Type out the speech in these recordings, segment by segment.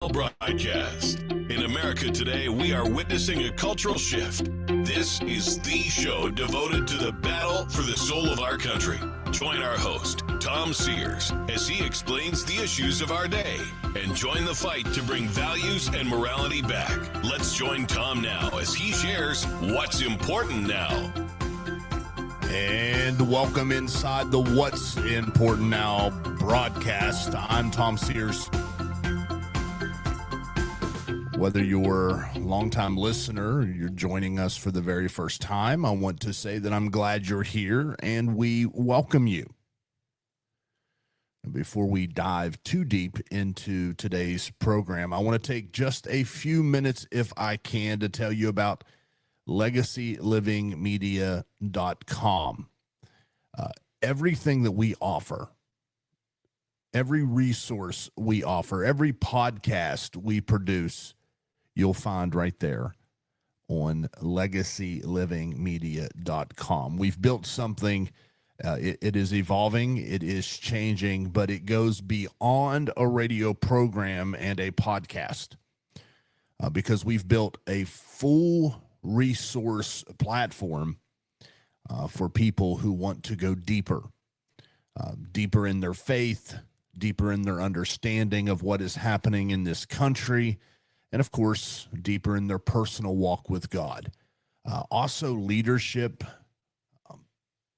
broadcast. In America today, we are witnessing a cultural shift. This is the show devoted to the battle for the soul of our country. Join our host, Tom Sears, as he explains the issues of our day and join the fight to bring values and morality back. Let's join Tom now as he shares what's important now. And welcome inside the What's Important Now broadcast. I'm Tom Sears. Whether you're a longtime listener or you're joining us for the very first time, I want to say that I'm glad you're here and we welcome you. And before we dive too deep into today's program, I want to take just a few minutes, if I can, to tell you about LegacyLivingMedia.com. Everything that we offer, every resource we offer, every podcast we produce, you'll find right there on LegacyLivingMedia.com. We've built something, it is evolving, it is changing, but it goes beyond a radio program and a podcast because we've built a full resource platform for people who want to go deeper, deeper in their faith, deeper in their understanding of what is happening in this country, and of course, deeper in their personal walk with God. Also, leadership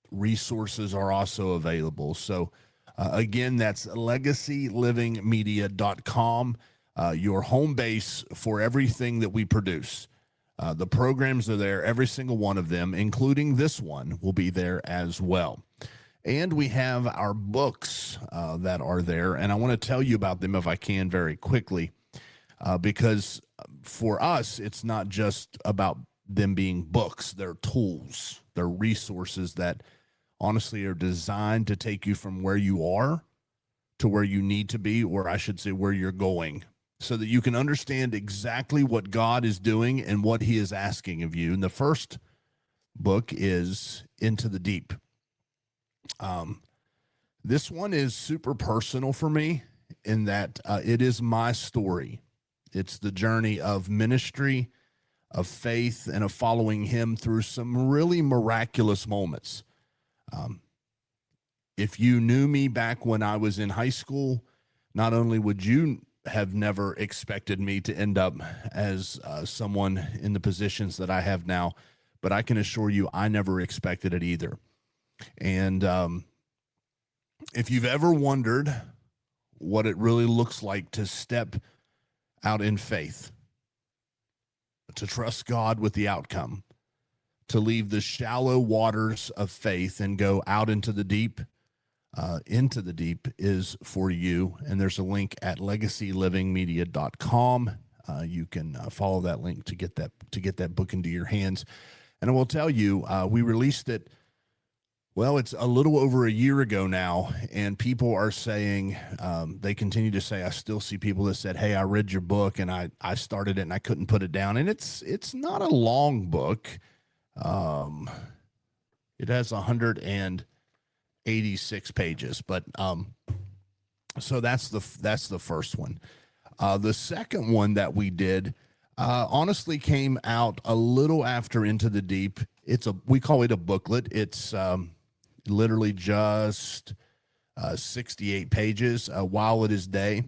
resources are also available. So again, that's LegacyLivingMedia.com, your home base for everything that we produce. The programs are there, every single one of them, including this one, will be there as well. And we have our books that are there, and I want to tell you about them if I can very quickly, because for us, it's not just about them being books. They're tools. They're resources that honestly are designed to take you from where you are to where you need to be, or I should say where you're going, so that you can understand exactly what God is doing and what he is asking of you. And the first book is Into the Deep. This one is super personal for me in that it is my story. It's the journey of ministry, of faith, and of following him through some really miraculous moments. If you knew me back when I was in high school, not only would you have never expected me to end up as someone in the positions that I have now, but I can assure you I never expected it either. And if you've ever wondered what it really looks like to step out in faith, to trust God with the outcome, to leave the shallow waters of faith and go out into the deep is for you. And there's a link at LegacyLivingMedia.com. You can follow that link to get that book into your hands. And I will tell you, we released it. Well, it's a little over a year ago now, and people are saying, they continue to say, I still see people that said, hey, I read your book and I started it and I couldn't put it down. And it's not a long book. It has 186 pages, but so that's the first one. The second one that we did honestly came out a little after Into the Deep. We call it a booklet. It's literally just 68 pages, While It Is Day.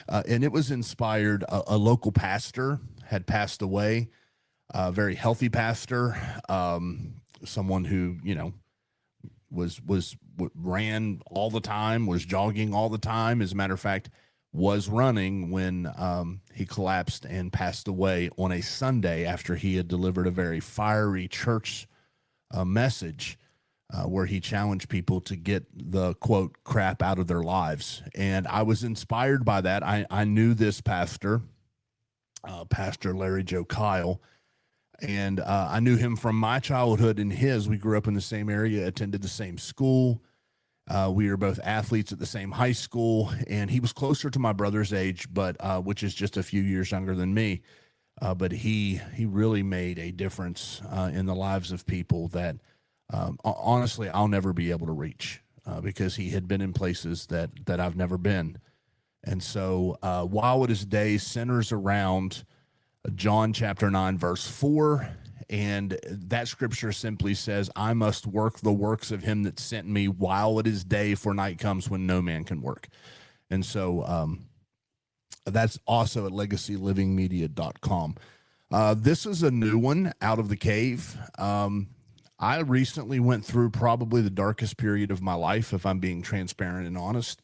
And it was inspired, a local pastor had passed away, a very healthy pastor, someone who, ran all the time, was jogging all the time. As a matter of fact, was running when he collapsed and passed away on a Sunday after he had delivered a very fiery church message where he challenged people to get the, quote, crap out of their lives. And I was inspired by that. I knew this pastor, Pastor Larry Joe Kyle, and I knew him from my childhood and his. We grew up in the same area, attended the same school. We were both athletes at the same high school, and he was closer to my brother's age, but which is just a few years younger than me. But he really made a difference in the lives of people that honestly I'll never be able to reach because he had been in places that I've never been. And so while it is day centers around John chapter 9, verse 4. And that scripture simply says, I must work the works of him that sent me while it is day, for night comes when no man can work. And so that's also at legacylivingmedia.com. This is a new one out of the cave. I recently went through probably the darkest period of my life, if I'm being transparent and honest.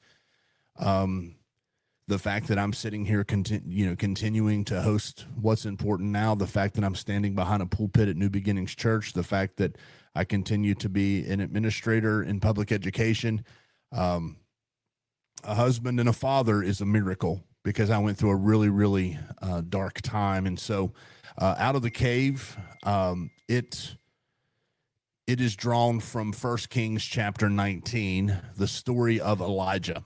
The fact that I'm sitting here, continuing to host What's Important Now, the fact that I'm standing behind a pulpit at New Beginnings Church, the fact that I continue to be an administrator in public education, a husband and a father is a miracle, because I went through a really, really dark time. And so out of the cave, it is drawn from 1 Kings chapter 19, the story of Elijah.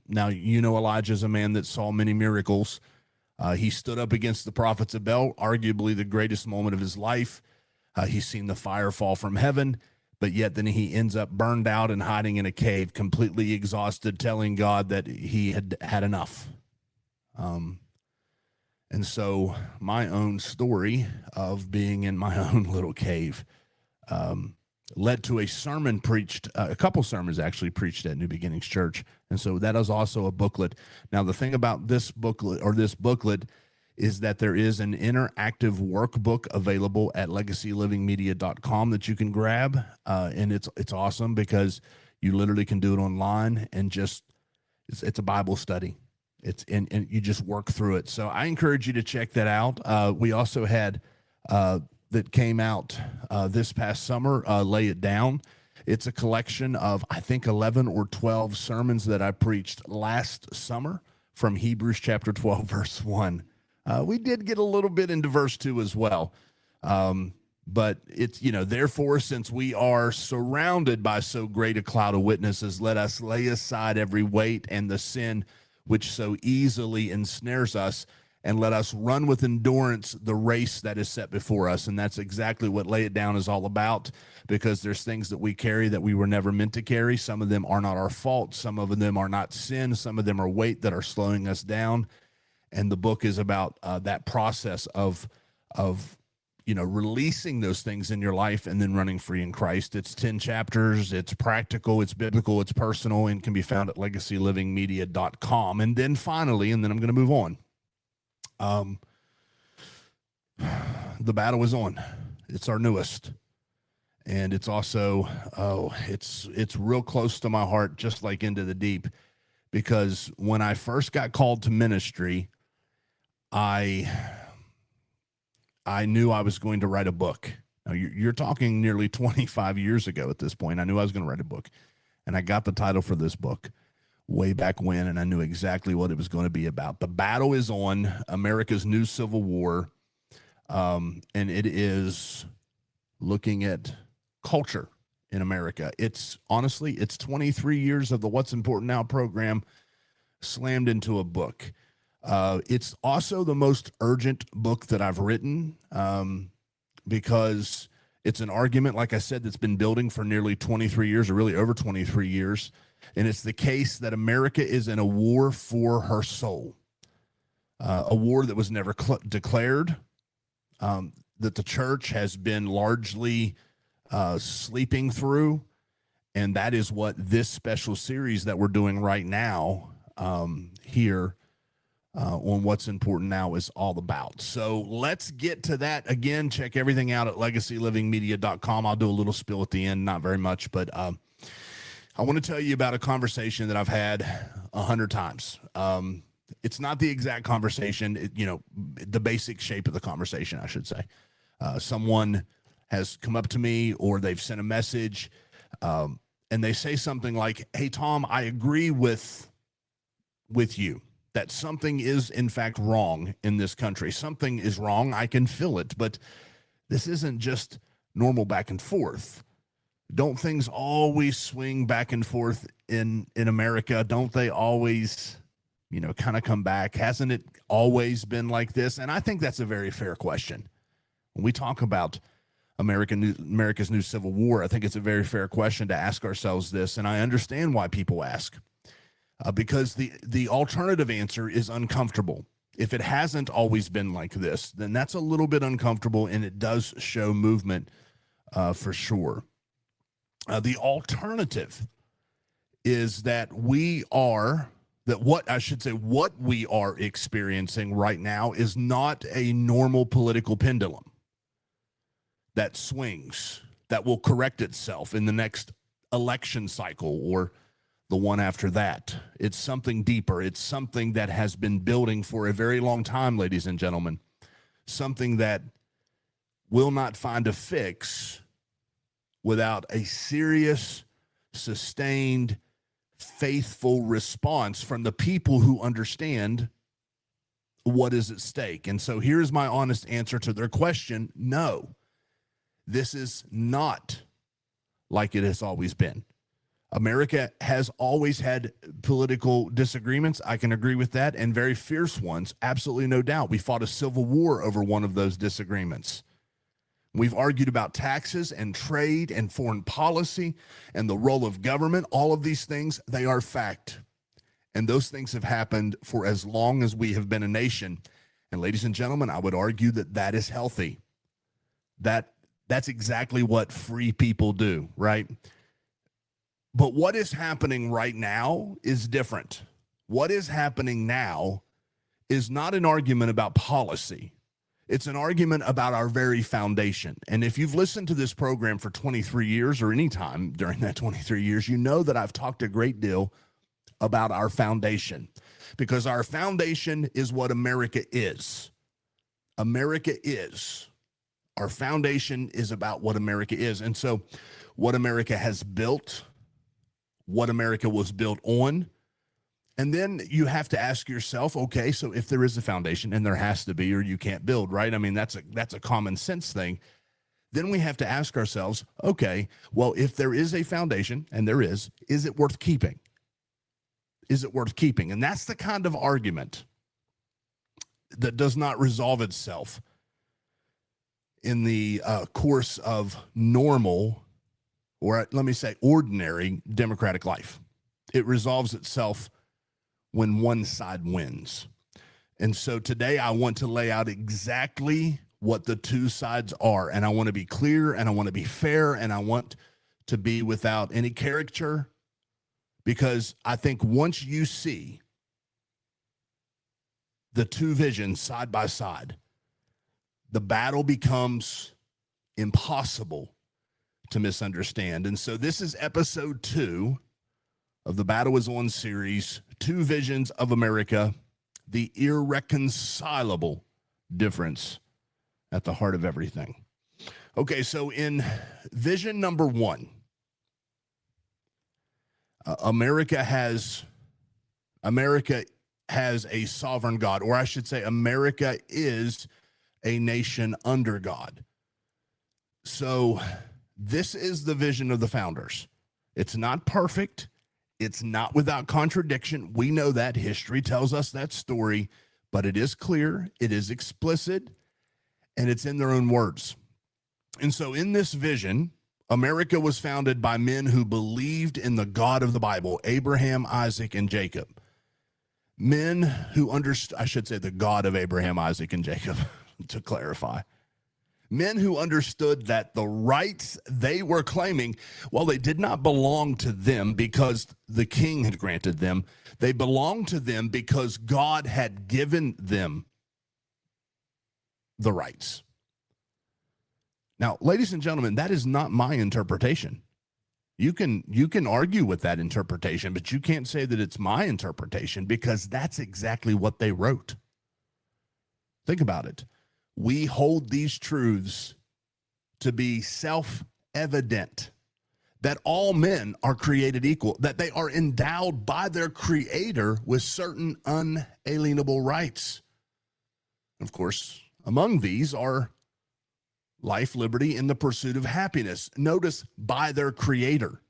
Now, Elijah is a man that saw many miracles. He stood up against the prophets of Baal, arguably the greatest moment of his life. He's seen the fire fall from heaven, but yet then he ends up burned out and hiding in a cave, completely exhausted, telling God that he had had enough. And so my own story of being in my own little cave led to a sermon preached, a couple sermons actually preached at New Beginnings Church. And so that is also a booklet. Now, the thing about this booklet is that there is an interactive workbook available at legacylivingmedia.com that you can grab. And it's awesome because you literally can do it online and it's a Bible study. And you just work through it. So I encourage you to check that out. We also had, that came out this past summer, Lay It Down. It's a collection of, I think, 11 or 12 sermons that I preached last summer from Hebrews chapter 12, verse 1. We did get a little bit into verse 2 as well. But it's, therefore, since we are surrounded by so great a cloud of witnesses, let us lay aside every weight and the sin which so easily ensnares us, and let us run with endurance the race that is set before us. And that's exactly what Lay It Down is all about, because there's things that we carry that we were never meant to carry. Some of them are not our fault. Some of them are not sin. Some of them are weight that are slowing us down. And the book is about that process of releasing those things in your life and then running free in Christ. It's 10 chapters. It's practical. It's biblical. It's personal, and can be found at legacylivingmedia.com. And then finally, and then I'm going to move on. The Battle is On. It's our newest, and it's also it's real close to my heart, just like Into the Deep, because when I first got called to ministry, I knew I was going to write a book. Now you're talking nearly 25 years ago at this point. I knew I was going to write a book, and I got the title for this book way back when, and I knew exactly what it was going to be about. The Battle is On, America's New Civil War, and it is looking at culture in America. It's 23 years of the What's Important Now program slammed into a book. It's also the most urgent book that I've written, because it's an argument, like I said, that's been building for nearly 23 years, or really over 23 years. And it's the case that America is in a war for her soul, a war that was never declared, that the church has been largely sleeping through. And that is what this special series that we're doing right now here on What's Important Now is all about. So let's get to that. Again, check everything out at legacylivingmedia.com. I'll do a little spill at the end, not very much, but I want to tell you about a conversation that I've had 100 times. It's not the exact conversation, the basic shape of the conversation, I should say. Someone has come up to me, or they've sent a message, and they say something like, "Hey, Tom, I agree with you that something is in fact wrong in this country. Something is wrong. I can feel it, but this isn't just normal back and forth. Don't things always swing back and forth in America? Don't they always, kind of come back? Hasn't it always been like this?" And I think that's a very fair question. When we talk about America's new Civil War, I think it's a very fair question to ask ourselves this, and I understand why people ask. because the alternative answer is uncomfortable. If it hasn't always been like this, then that's a little bit uncomfortable, and it does show movement for sure. The alternative is that what we are experiencing right now is not a normal political pendulum that swings, that will correct itself in the next election cycle or the one after that. It's something deeper. It's something that has been building for a very long time, ladies and gentlemen. Something that will not find a fix without a serious, sustained, faithful response from the people who understand what is at stake. And so here's my honest answer to their question. No, this is not like it has always been. America has always had political disagreements. I can agree with that, and very fierce ones. Absolutely no doubt. We fought a civil war over one of those disagreements. We've argued about taxes and trade and foreign policy and the role of government. All of these things, they are fact. And those things have happened for as long as we have been a nation. And ladies and gentlemen, I would argue that that is healthy. That's exactly what free people do, right? But what is happening right now is different. What is happening now is not an argument about policy. It's an argument about our very foundation. And if you've listened to this program for 23 years or any time during that 23 years, you know that I've talked a great deal about our foundation, because our foundation is what America is. America is. Our foundation is about what America is. And so what America has built, what America was built on. And then you have to ask yourself, okay, so if there is a foundation, and there has to be, or you can't build, right? I mean, that's a common sense thing. Then we have to ask ourselves, okay, well, if there is a foundation, and there is it worth keeping? Is it worth keeping? And that's the kind of argument that does not resolve itself in the course of normal, or let me say ordinary, democratic life. It resolves itself when one side wins. And so today I want to lay out exactly what the two sides are. And I want to be clear, and I want to be fair, and I want to be without any caricature, because I think once you see the two visions side by side, the battle becomes impossible to misunderstand. And so this is episode 2 of the Battle Is On series, Two Visions of America, the irreconcilable difference at the heart of everything. Okay, so in vision number 1, America has a sovereign God, or I should say America is a nation under God. So this is the vision of the founders. It's not perfect. It's not without contradiction. We know that. History tells us that story, but it is clear, it is explicit, and it's in their own words. And so in this vision, America was founded by men who believed in the God of the Bible, Abraham, Isaac, and Jacob. Men who understood, I should say the God of Abraham, Isaac, and Jacob, to clarify. Men who understood that the rights they were claiming, well, they did not belong to them because the king had granted them. They belonged to them because God had given them the rights. Now, ladies and gentlemen, that is not my interpretation. You can argue with that interpretation, but you can't say that it's my interpretation, because that's exactly what they wrote. Think about it. We hold these truths to be self-evident, that all men are created equal, that they are endowed by their creator with certain unalienable rights. Of course, among these are life, liberty, and the pursuit of happiness. Notice, by their creator.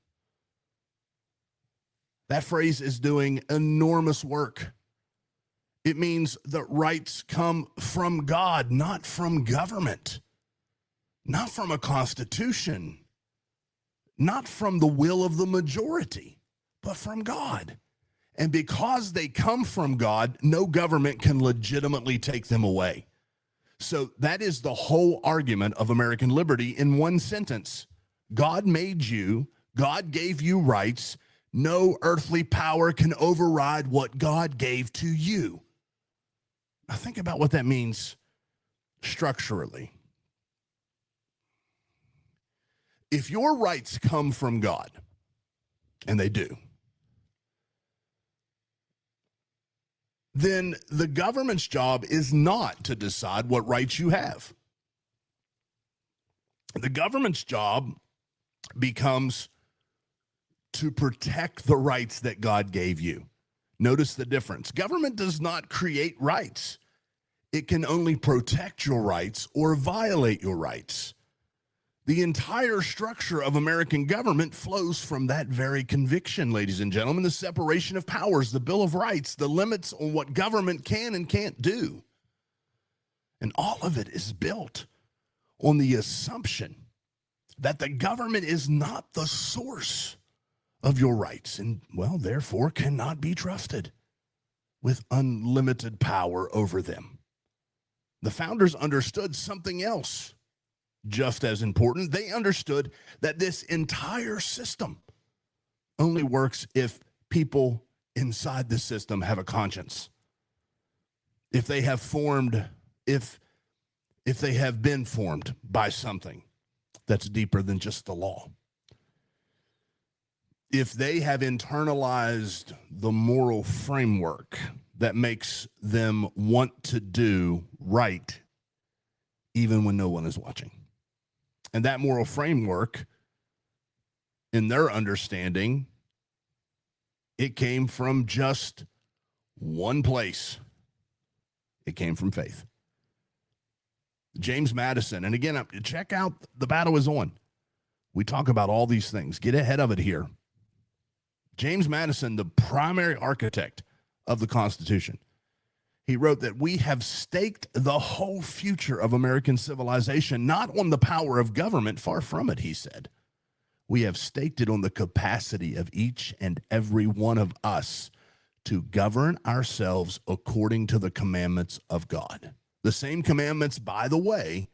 That phrase is doing enormous work. It means that rights come from God, not from government, not from a constitution, not from the will of the majority, but from God. And because they come from God, no government can legitimately take them away. So that is the whole argument of American liberty in one sentence. God made you, God gave you rights. No earthly power can override what God gave to you. Now think about what that means structurally. If your rights come from God, and they do, then the government's job is not to decide what rights you have. The government's job becomes to protect the rights that God gave you. Notice the difference. Government does not create rights. It can only protect your rights or violate your rights. The entire structure of American government flows from that very conviction, ladies and gentlemen, the separation of powers, the Bill of Rights, the limits on what government can and can't do. And all of it is built on the assumption that the government is not the source of your rights and, well, therefore cannot be trusted with unlimited power over them. The founders understood something else just as important. They understood that this entire system only works if people inside the system have a conscience. If they have formed, if they have been formed by something that's deeper than just the law. If they have internalized the moral framework that makes them want to do right even when no one is watching. And that moral framework, in their understanding, it came from just one place. It came from faith. James Madison, and again, check out The Battle Is On. We talk about all these things. Get ahead of it here. James Madison, the primary architect of the Constitution, he wrote that we have staked the whole future of American civilization, not on the power of government, far from it, he said. We have staked it on the capacity of each and every one of us to govern ourselves according to the commandments of God. The same commandments, by the way,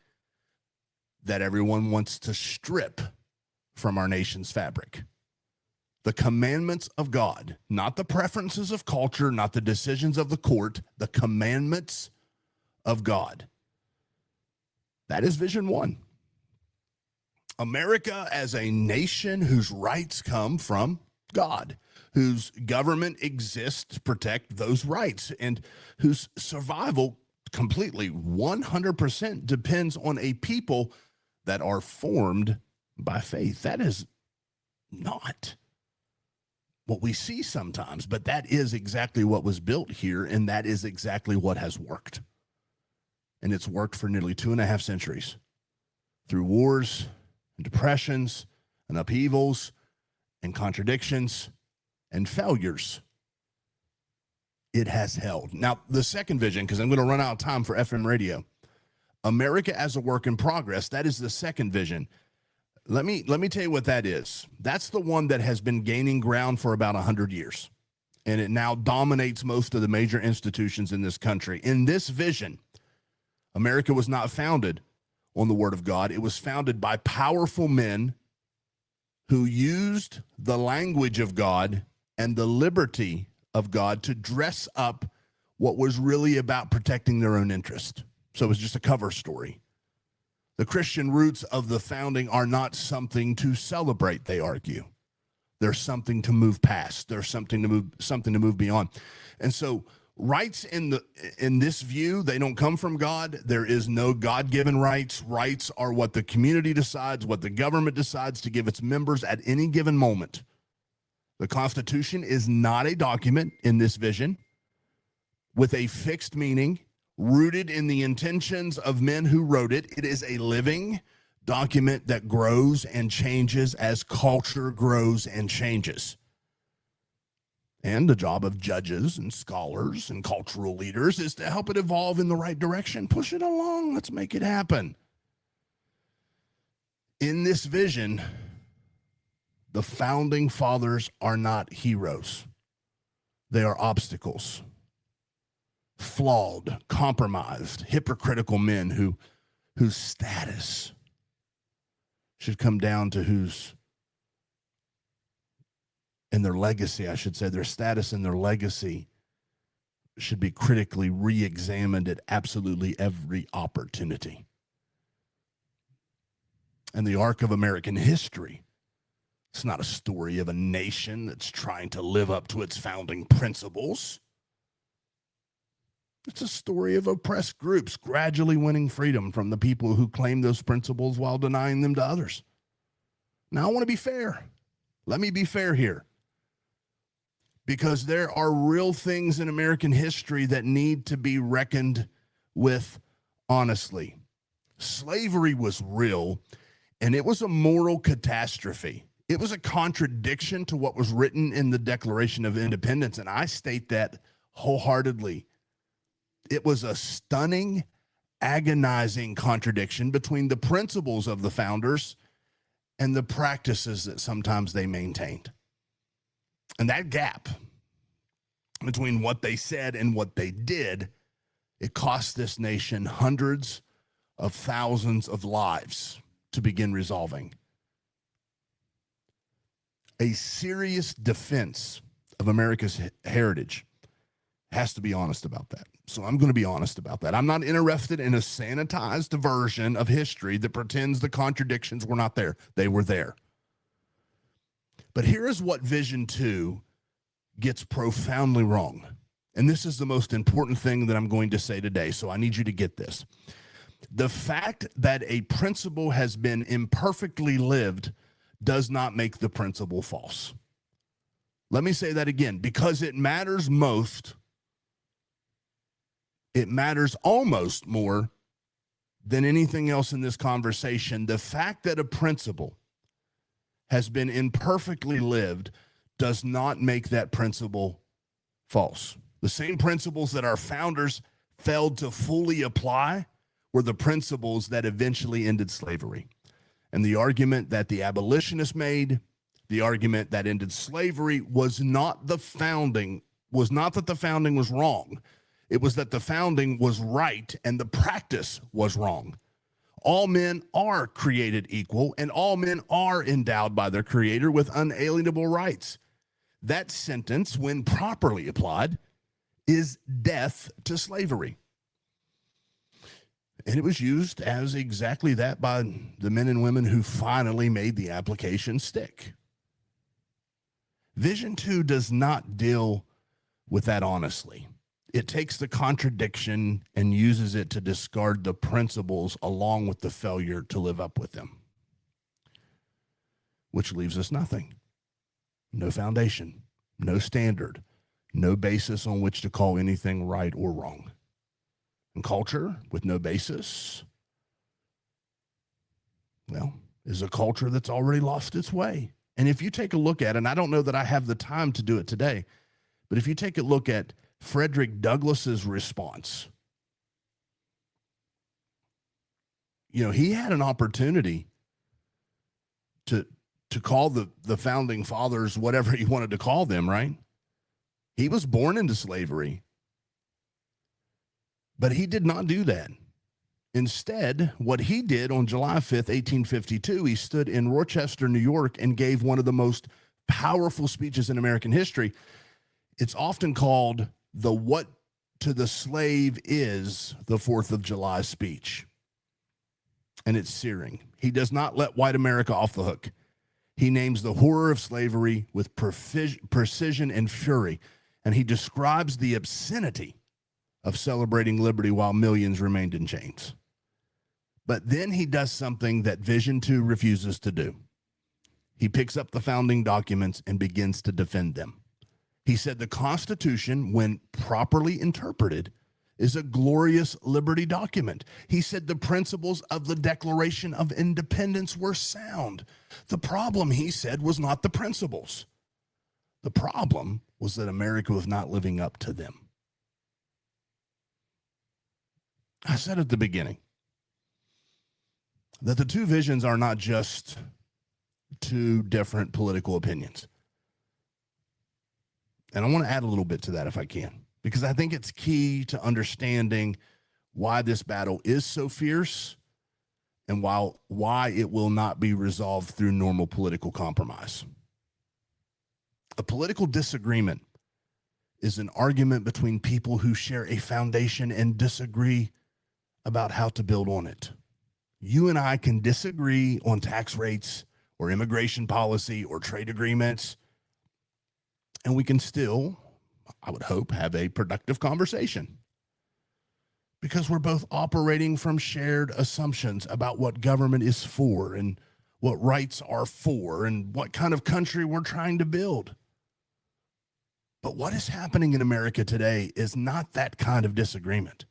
that everyone wants to strip from our nation's fabric. The commandments of God, not the preferences of culture, not the decisions of the court, the commandments of God. That is vision one. America as a nation whose rights come from God, whose government exists to protect those rights, and whose survival completely 100% depends on a people that are formed by faith. That is not what we see sometimes, but that is exactly what was built here, and that is exactly what has worked. And it's worked for nearly 2.5 centuries through wars and depressions and upheavals and contradictions and failures. It has held. Now, the second vision, because I'm going to run out of time for FM radio, America as a work in progress, that is the second vision. Let me tell you what that is. That's the one that has been gaining ground for about 100 years, and it now dominates most of the major institutions in this country. In this vision, America was not founded on the Word of God. It was founded by powerful men who used the language of God and the liberty of God to dress up what was really about protecting their own interest. So it was just a cover story. The Christian roots of the founding are not something to celebrate, they argue. There's something to move past. There's something to move beyond. And so rights in this view, they don't come from God. There is no God-given rights. Rights are what the community decides, what the government decides to give its members at any given moment. The Constitution is not a document in this vision with a fixed meaning, rooted in the intentions of men who wrote it. It is a living document that grows and changes as culture grows and changes. And the job of judges and scholars and cultural leaders is to help it evolve in the right direction. Push it along. Let's make it happen. In this vision, the founding fathers are not heroes. They are obstacles, flawed, compromised, hypocritical men whose status should come down to whose, and their legacy, I should say, their status and their legacy should be critically re-examined at absolutely every opportunity. And the arc of American history, it's not a story of a nation that's trying to live up to its founding principles. It's a story of oppressed groups gradually winning freedom from the people who claim those principles while denying them to others. Now, I want to be fair. Let me be fair here. Because there are real things in American history that need to be reckoned with honestly. Slavery was real, and it was a moral catastrophe. It was a contradiction to what was written in the Declaration of Independence, and I state that wholeheartedly. It was a stunning, agonizing contradiction between the principles of the founders and the practices that sometimes they maintained. And that gap between what they said and what they did, it cost this nation hundreds of thousands of lives to begin resolving. A serious defense of America's heritage has to be honest about that. So I'm going to be honest about that. I'm not interested in a sanitized version of history that pretends the contradictions were not there. They were there. But here is what Vision 2 gets profoundly wrong. And this is the most important thing that I'm going to say today, so I need you to get this. The fact that a principle has been imperfectly lived does not make the principle false. Let me say that again, because it matters most, it matters almost more than anything else in this conversation. The fact that a principle has been imperfectly lived does not make that principle false. The same principles that our founders failed to fully apply were the principles that eventually ended slavery. And the argument that the abolitionists made, the argument that ended slavery was not that the founding was wrong. It was that the founding was right and the practice was wrong. All men are created equal, and all men are endowed by their Creator with unalienable rights. That sentence, when properly applied, is death to slavery. And it was used as exactly that by the men and women who finally made the application stick. Vision 2 does not deal with that honestly. It takes the contradiction and uses it to discard the principles along with the failure to live up with them, which leaves us nothing. No foundation, no standard, no basis on which to call anything right or wrong. And culture with no basis, well, is a culture that's already lost its way. And if you take a look at, and I don't know that I have the time to do it today, but if you take a look at Frederick Douglass's response, he had an opportunity to call the founding fathers whatever he wanted to call them, right? He was born into slavery, but he did not do that. Instead, what he did on July 5th, 1852, he stood in Rochester, New York, and gave one of the most powerful speeches in American history. It's often called the "What to the Slave Is" the 4th of July speech. And it's searing. He does not let white America off the hook. He names the horror of slavery with precision and fury, and he describes the obscenity of celebrating liberty while millions remained in chains. But then he does something that Vision 2 refuses to do. He picks up the founding documents and begins to defend them. He said the Constitution, when properly interpreted, is a glorious liberty document. He said the principles of the Declaration of Independence were sound. The problem, he said, was not the principles. The problem was that America was not living up to them. I said at the beginning that the two visions are not just two different political opinions. And I want to add a little bit to that if I can, because I think it's key to understanding why this battle is so fierce and why it will not be resolved through normal political compromise. A political disagreement is an argument between people who share a foundation and disagree about how to build on it. You and I can disagree on tax rates or immigration policy or trade agreements, and we can still, I would hope, have a productive conversation because we're both operating from shared assumptions about what government is for and what rights are for and what kind of country we're trying to build. But what is happening in America today is not that kind of disagreement.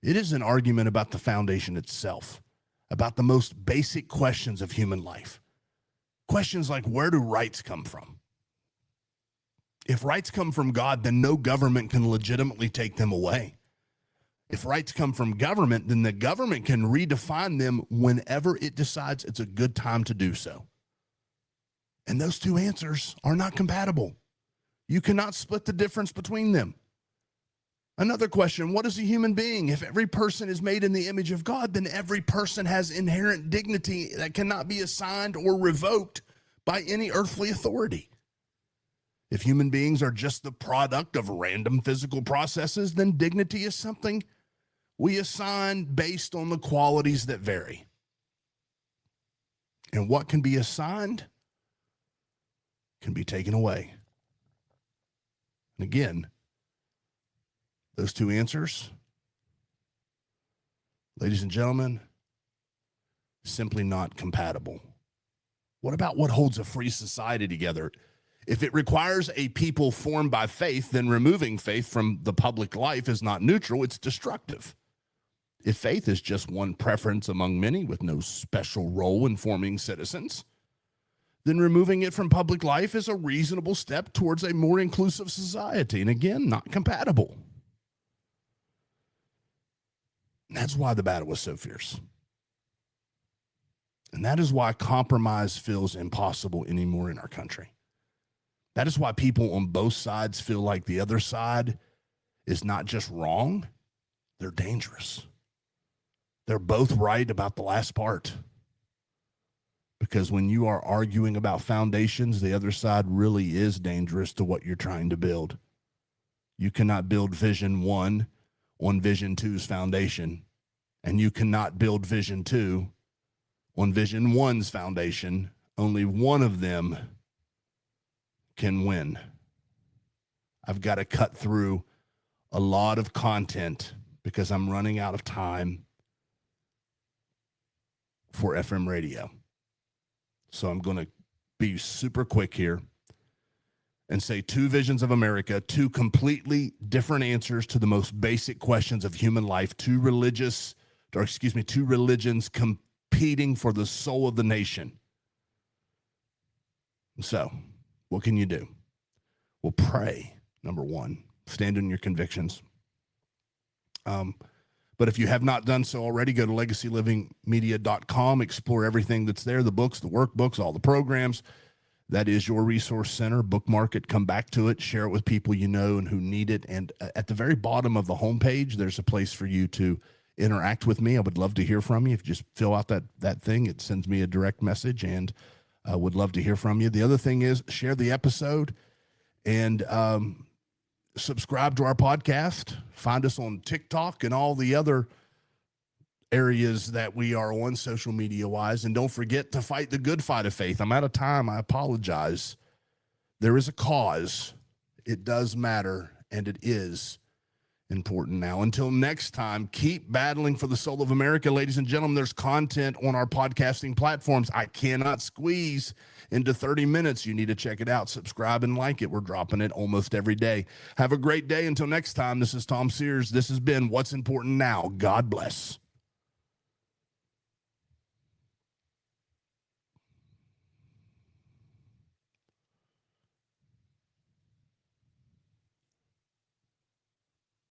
It is an argument about the foundation itself, about the most basic questions of human life. Questions like, where do rights come from? If rights come from God, then no government can legitimately take them away. If rights come from government, then the government can redefine them whenever it decides it's a good time to do so. And those two answers are not compatible. You cannot split the difference between them. Another question, what is a human being? If every person is made in the image of God, then every person has inherent dignity that cannot be assigned or revoked by any earthly authority. If human beings are just the product of random physical processes, then dignity is something we assign based on the qualities that vary. And what can be assigned can be taken away. And again, those two answers, ladies and gentlemen, simply not compatible. What about what holds a free society together? If it requires a people formed by faith, then removing faith from the public life is not neutral, it's destructive. If faith is just one preference among many with no special role in forming citizens, then removing it from public life is a reasonable step towards a more inclusive society. And again, not compatible. And that's why the battle was so fierce. And that is why compromise feels impossible anymore in our country. That is why people on both sides feel like the other side is not just wrong, they're dangerous. They're both right about the last part. Because when you are arguing about foundations, the other side really is dangerous to what you're trying to build. You cannot build Vision 1 on Vision 2's foundation, and you cannot build Vision 2 on Vision 1's foundation. Only one of them can win. I've got to cut through a lot of content because I'm running out of time for FM radio. So I'm going to be super quick here and say two visions of America, two completely different answers to the most basic questions of human life, two religions competing for the soul of the nation. So what can you do? Well, pray, number one. Stand in your convictions. But if you have not done so already, go to legacylivingmedia.com, explore everything that's there, the books, the workbooks, all the programs. That is your resource center. Bookmark it, come back to it, share it with people you know and who need it. And at the very bottom of the homepage, there's a place for you to interact with me. I would love to hear from you. If you just fill out that thing, it sends me a direct message, and I would love to hear from you. The other thing is share the episode and subscribe to our podcast. Find us on TikTok and all the other areas that we are on social media wise. And don't forget to fight the good fight of faith. I'm out of time. I apologize. There is a cause. It does matter, and it is important. Now, until next time, keep battling for the soul of America. Ladies and gentlemen, there's content on our podcasting platforms I cannot squeeze into 30 minutes. You need to check it out. Subscribe and like it. We're dropping it almost every day. Have a great day. Until next time, this is Tom Sears. This has been What's Important Now. God bless.